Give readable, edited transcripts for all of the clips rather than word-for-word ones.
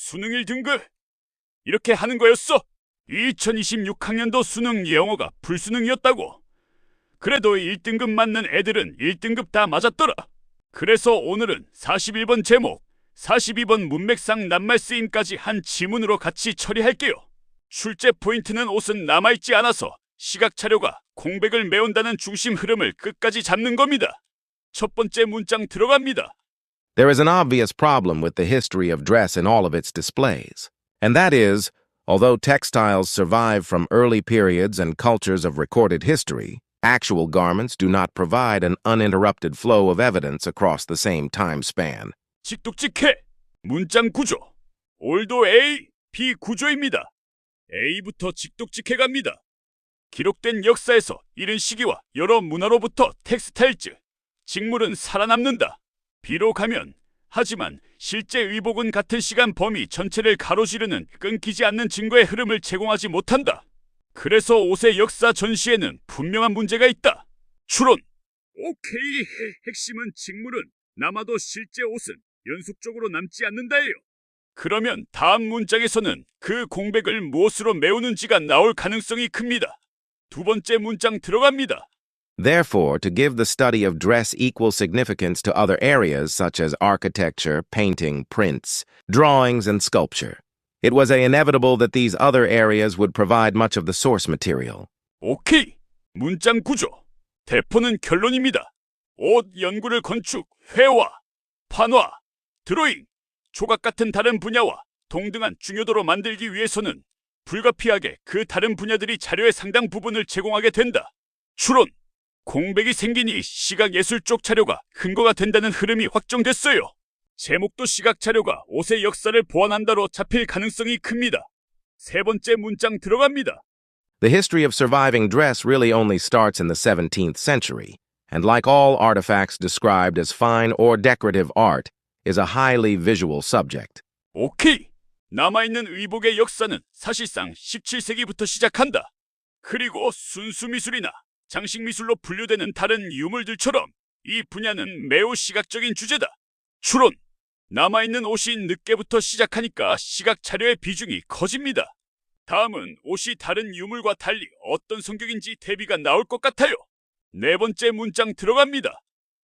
수능 1등급. 이렇게 하는 거였어. 2026학년도 수능 영어가 불수능이었다고. 그래도 1등급 맞는 애들은 1등급 다 맞았더라. 그래서 오늘은 41번 제목, 42번 문맥상 낱말 쓰임까지 한 지문으로 같이 처리할게요. 출제 포인트는 옷은 남아있지 않아서 시각 차료가 공백을 메운다는 중심 흐름을 끝까지 잡는 겁니다. 첫 번째 문장 들어갑니다. There is an obvious problem with the history of dress in all of its displays, and that is, although textiles survive from early periods and cultures of recorded history, actual garments do not provide an uninterrupted flow of evidence across the same time span. 직독직해. 문장 구조. 올도 A, B 구조입니다. A부터 직독직해 갑니다. 기록된 역사에서 이른 시기와 여러 문화로부터 텍스타일즈, 직물은 살아남는다. B로 가면 하지만 실제 의복은 같은 시간 범위 전체를 가로지르는 끊기지 않는 증거의 흐름을 제공하지 못한다. 그래서 옷의 역사 전시에는 분명한 문제가 있다. 추론. 오케이. 핵심은 직물은 남아도 실제 옷은 연속적으로 남지 않는다예요. 그러면 다음 문장에서는 그 공백을 무엇으로 메우는지가 나올 가능성이 큽니다. 두 번째 문장 들어갑니다. Therefore, to give the study of dress equal significance to other areas such as architecture, painting, prints, drawings, and sculpture, it was inevitable that these other areas would provide much of the source material. 오케이. 문장 구조. 대포는 결론입니다. 옷 연구를 건축, 회화, 판화, 드로잉, 조각 같은 다른 분야와 동등한 중요도로 만들기 위해서는 불가피하게 그 다른 분야들이 자료의 상당 부분을 제공하게 된다. 추론. 공백이 생기니 시각예술 쪽 자료가 근거가 된다는 흐름이 확정됐어요. 제목도 시각 자료가 옷의 역사를 보완한다로 잡힐 가능성이 큽니다. 세 번째 문장 들어갑니다. The history of surviving dress really only starts in the 17th century, and like all artifacts described as fine or decorative art, is a highly visual subject. 오케이. 남아있는 의복의 역사는 사실상 17세기부터 시작한다. 그리고 순수미술이나 장식미술로 분류되는 다른 유물들처럼 이 분야는 매우 시각적인 주제다. 추론. 남아있는 옷이 늦게부터 시작하니까 시각 자료의 비중이 커집니다. 다음은 옷이 다른 유물과 달리 어떤 성격인지 대비가 나올 것 같아요. 네 번째 문장 들어갑니다.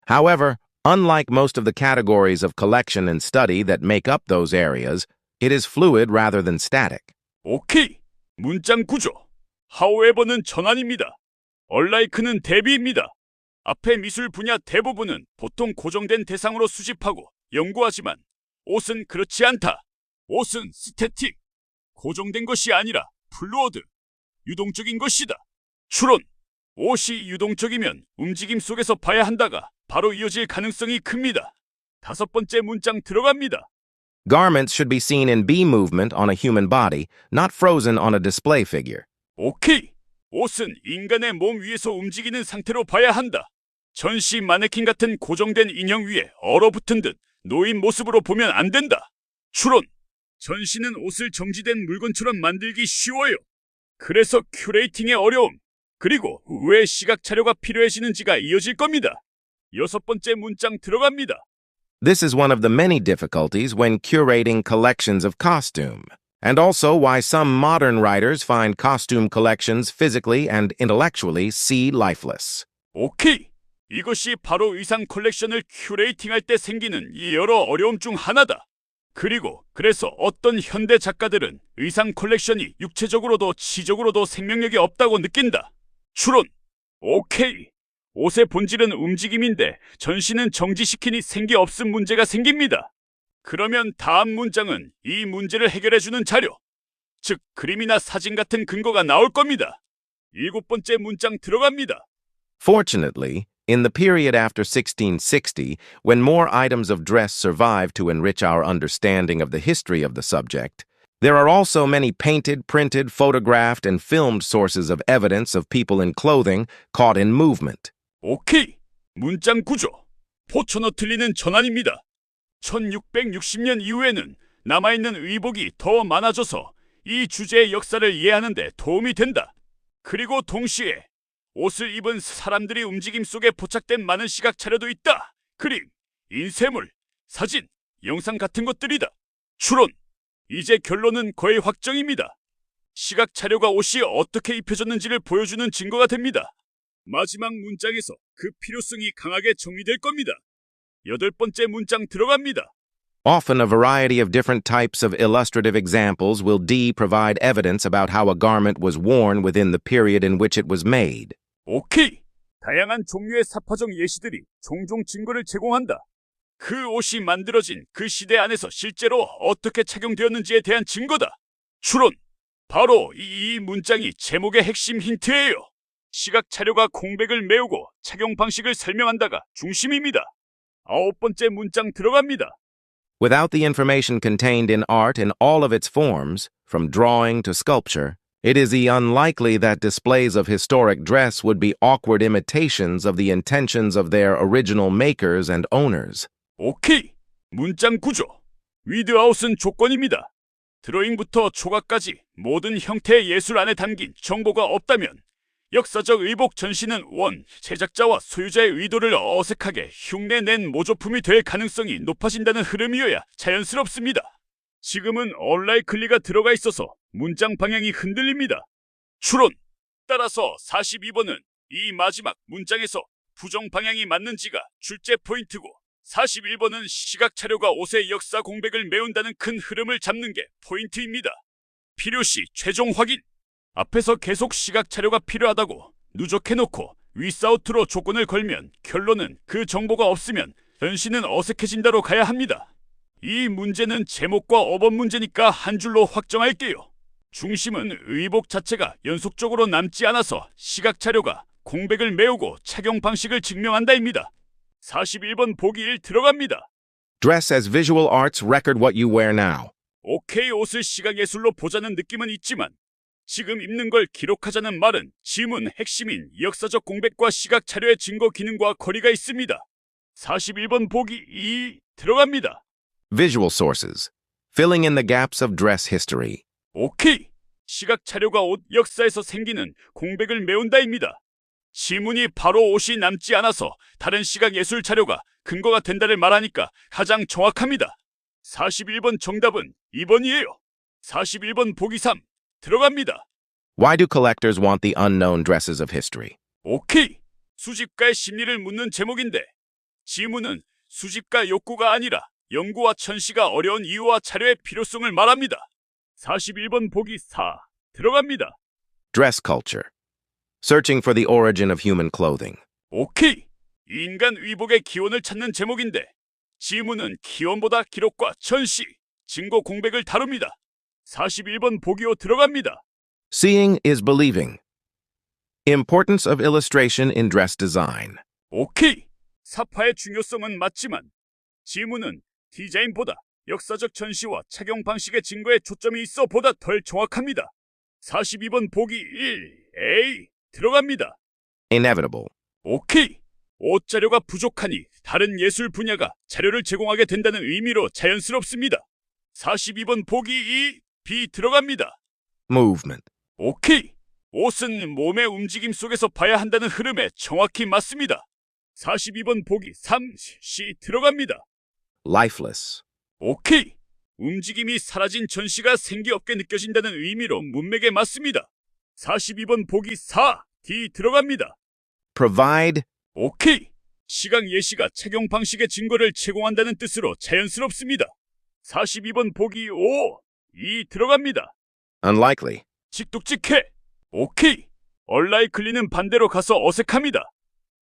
However, unlike most of the categories of collection and study that make up those areas, it is fluid rather than static. 오케이. 문장 구조. however는 전환입니다. unlike는 대비입니다. 앞의 미술 분야 대부분은 보통 고정된 대상으로 수집하고 연구하지만 옷은 그렇지 않다. 옷은 스태틱, 고정된 것이 아니라 플루어드, 유동적인 것이다. 추론. 옷이 유동적이면 움직임 속에서 봐야 한다가 바로 이어질 가능성이 큽니다. 다섯 번째 문장 들어갑니다. Garments should be seen in B movement on a human body, not frozen on a display figure. 오케이. 옷은 인간의 몸 위에서 움직이는 상태로 봐야 한다. 전시 마네킹 같은 고정된 인형 위에 얼어붙은 듯 놓인 모습으로 보면 안 된다. 추론. 전시는 옷을 정지된 물건처럼 만들기 쉬워요. 그래서 큐레이팅의 어려움, 그리고 왜 시각 자료가 필요해지는지가 이어질 겁니다. 여섯 번째 문장 들어갑니다. This is one of the many difficulties when curating collections of costume, and also why some modern writers find costume collections physically and intellectually lifeless. 오케이. 이것이 바로 의상 컬렉션을 큐레이팅할 때 생기는 이 여러 어려움 중 하나다. 그래서 어떤 현대 작가들은 의상 컬렉션이 육체적으로도 지적으로도 생명력이 없다고 느낀다. 추론. 오케이. 옷의 본질은 움직임인데 전시는 정지시키니 생기 없음 문제가 생깁니다. 그러면 다음 문장은 이 문제를 해결해주는 자료, 즉 그림이나 사진 같은 근거가 나올 겁니다. 일곱 번째 문장 들어갑니다. Fortunately, in the period after 1660, when more items of dress survived to enrich our understanding of the history of the subject, there are also many painted, printed, photographed, and filmed sources of evidence of people in clothing caught in movement. 오케이. 문장 구조. 포천어 틀리는 전환입니다. 1660년 이후에는 남아있는 의복이 더 많아져서 이 주제의 역사를 이해하는 데 도움이 된다. 그리고 동시에 옷을 입은 사람들이 움직임 속에 포착된 많은 시각 자료도 있다. 그림, 인쇄물, 사진, 영상 같은 것들이다. 추론. 이제 결론은 거의 확정입니다. 시각 자료가 옷이 어떻게 입혀졌는지를 보여주는 증거가 됩니다. 마지막 문장에서 그 필요성이 강하게 정리될 겁니다. 8번째 문장 들어갑니다. Often a variety of different types of illustrative examples will provide evidence about how a garment was worn within the period in which it was made. 오케이! 다양한 종류의 사파적 예시들이 종종 증거를 제공한다. 그 옷이 만들어진 그 시대 안에서 실제로 어떻게 착용되었는지에 대한 증거다. 추론! 바로 이 문장이 제목의 핵심 힌트예요. 시각 자료가 공백을 메우고 착용 방식을 설명한다가 중심입니다. 9번째 문장 들어갑니다. Without the information contained in art in all of its forms, from drawing to sculpture, it is unlikely that displays of historic dress would be awkward imitations of the intentions of their original makers and owners. 오케이! 문장 구조. 위드아웃은 조건입니다. 드로잉부터 초각까지 모든 형태의 예술 안에 담긴 정보가 없다면 역사적 의복 전시는 제작자와 소유자의 의도를 어색하게 흉내낸 모조품이 될 가능성이 높아진다는 흐름이어야 자연스럽습니다. 지금은 얼라이클리가 들어가 있어서 문장 방향이 흔들립니다. 추론! 따라서 42번은 이 마지막 문장에서 부정 방향이 맞는지가 출제 포인트고 41번은 시각 자료가 옷의 역사 공백을 메운다는 큰 흐름을 잡는 게 포인트입니다. 필요시 최종 확인! 앞에서 계속 시각 자료가 필요하다고 누적해놓고 위스아웃으로 조건을 걸면 결론은 그 정보가 없으면 전시는 어색해진다로 가야 합니다. 이 문제는 제목과 어법 문제니까 한 줄로 확정할게요. 중심은 의복 자체가 연속적으로 남지 않아서 시각 자료가 공백을 메우고 착용 방식을 증명한다입니다. 41번 보기 1 들어갑니다. Dress as visual arts record what you wear now. 오케이, 옷을 시각예술로 보자는 느낌은 있지만 지금 입는 걸 기록하자는 말은 지문 핵심인 역사적 공백과 시각 자료의 증거 기능과 거리가 있습니다. 41번 보기 2 들어갑니다. Visual sources. Filling in the gaps of dress history. 오케이! 시각 자료가 옷 역사에서 생기는 공백을 메운다입니다. 지문이 바로 옷이 남지 않아서 다른 시각 예술 자료가 근거가 된다를 말하니까 가장 정확합니다. 41번 정답은 2번이에요. 41번 보기 3 들어갑니다. Why do collectors want the unknown dresses of history? 오케이! 수집가의 심리를 묻는 제목인데 지문은 수집가 욕구가 아니라 연구와 천시가 어려운 이유와 자료의 필요성을 말합니다. 41번 보기 4 들어갑니다. Dress culture. Searching for the origin of human clothing. 오케이! 인간 의복의 기원을 찾는 제목인데 지문은 기원보다 기록과 천시, 증거 공백을 다룹니다. 41번 보기 5 들어갑니다. Seeing is believing. Importance of illustration in dress design. 오케이! 사파의 중요성은 맞지만 지문은 디자인보다 역사적 전시와 착용 방식의 증거에 초점이 있어 보다 덜 정확합니다. 42번 보기 1 A 들어갑니다. Inevitable. 오케이! 옷 자료가 부족하니 다른 예술 분야가 자료를 제공하게 된다는 의미로 자연스럽습니다. 42번 보기 2 B 들어갑니다. Movement. 오케이! 옷은 몸의 움직임 속에서 봐야 한다는 흐름에 정확히 맞습니다. 42번 보기 3 C 들어갑니다. Lifeless. 오케이! 움직임이 사라진 전시가 생기 없게 느껴진다는 의미로 문맥에 맞습니다. 42번 보기 4 D 들어갑니다. Provide. 오케이! 시각 예시가 착용 방식의 증거를 제공한다는 뜻으로 자연스럽습니다. 42번 보기 5 2 들어갑니다. Unlikely. 직독직해! 오케이! 얼라이클리는 반대로 가서 어색합니다.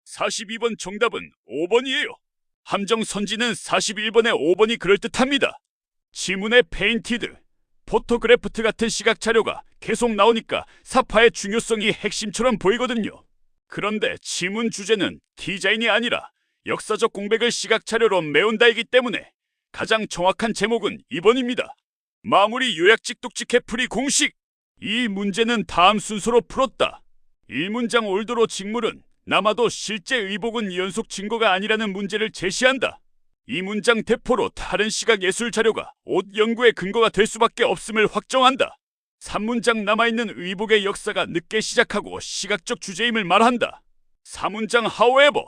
42번 정답은 5번이에요. 함정 선지는 41번의 5번이 그럴듯합니다. 지문의 페인티드, 포토그래프트 같은 시각 자료가 계속 나오니까 사파의 중요성이 핵심처럼 보이거든요. 그런데 지문 주제는 디자인이 아니라 역사적 공백을 시각 자료로 메운다이기 때문에 가장 정확한 제목은 2번입니다. 마무리 요약 직독직해 풀이 공식! 이 문제는 다음 순서로 풀었다. 1문장 올드로 직물은 남아도 실제 의복은 연속 증거가 아니라는 문제를 제시한다. 이 문장 대포로 다른 시각 예술 자료가 옷 연구의 근거가 될 수밖에 없음을 확정한다. 3문장 남아있는 의복의 역사가 늦게 시작하고 시각적 주제임을 말한다. 4문장 however,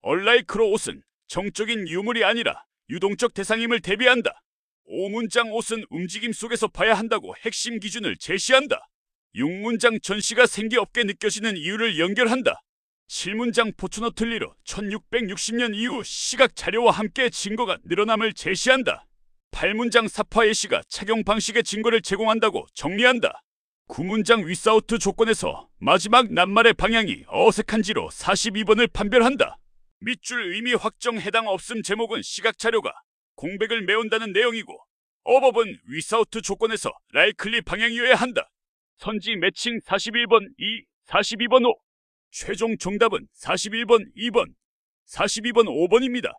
얼라이크로 옷은 정적인 유물이 아니라 유동적 대상임을 대비한다. 5문장 옷은 움직임 속에서 봐야 한다고 핵심 기준을 제시한다. 6문장 전시가 생기 없게 느껴지는 이유를 연결한다. 7문장 포츠노틀리로 1660년 이후 시각 자료와 함께 증거가 늘어남을 제시한다. 8문장 사파의 시가 착용 방식의 증거를 제공한다고 정리한다. 9문장 위사우트 조건에서 마지막 낱말의 방향이 어색한지로 42번을 판별한다. 밑줄 의미 확정 해당 없음 제목은 시각 자료가 공백을 메운다는 내용이고 어법은 위사우트 조건에서 라이클리 방향이어야 한다. 선지 매칭 41번 2, 42번 5. 최종 정답은 41번 2번, 42번 5번입니다.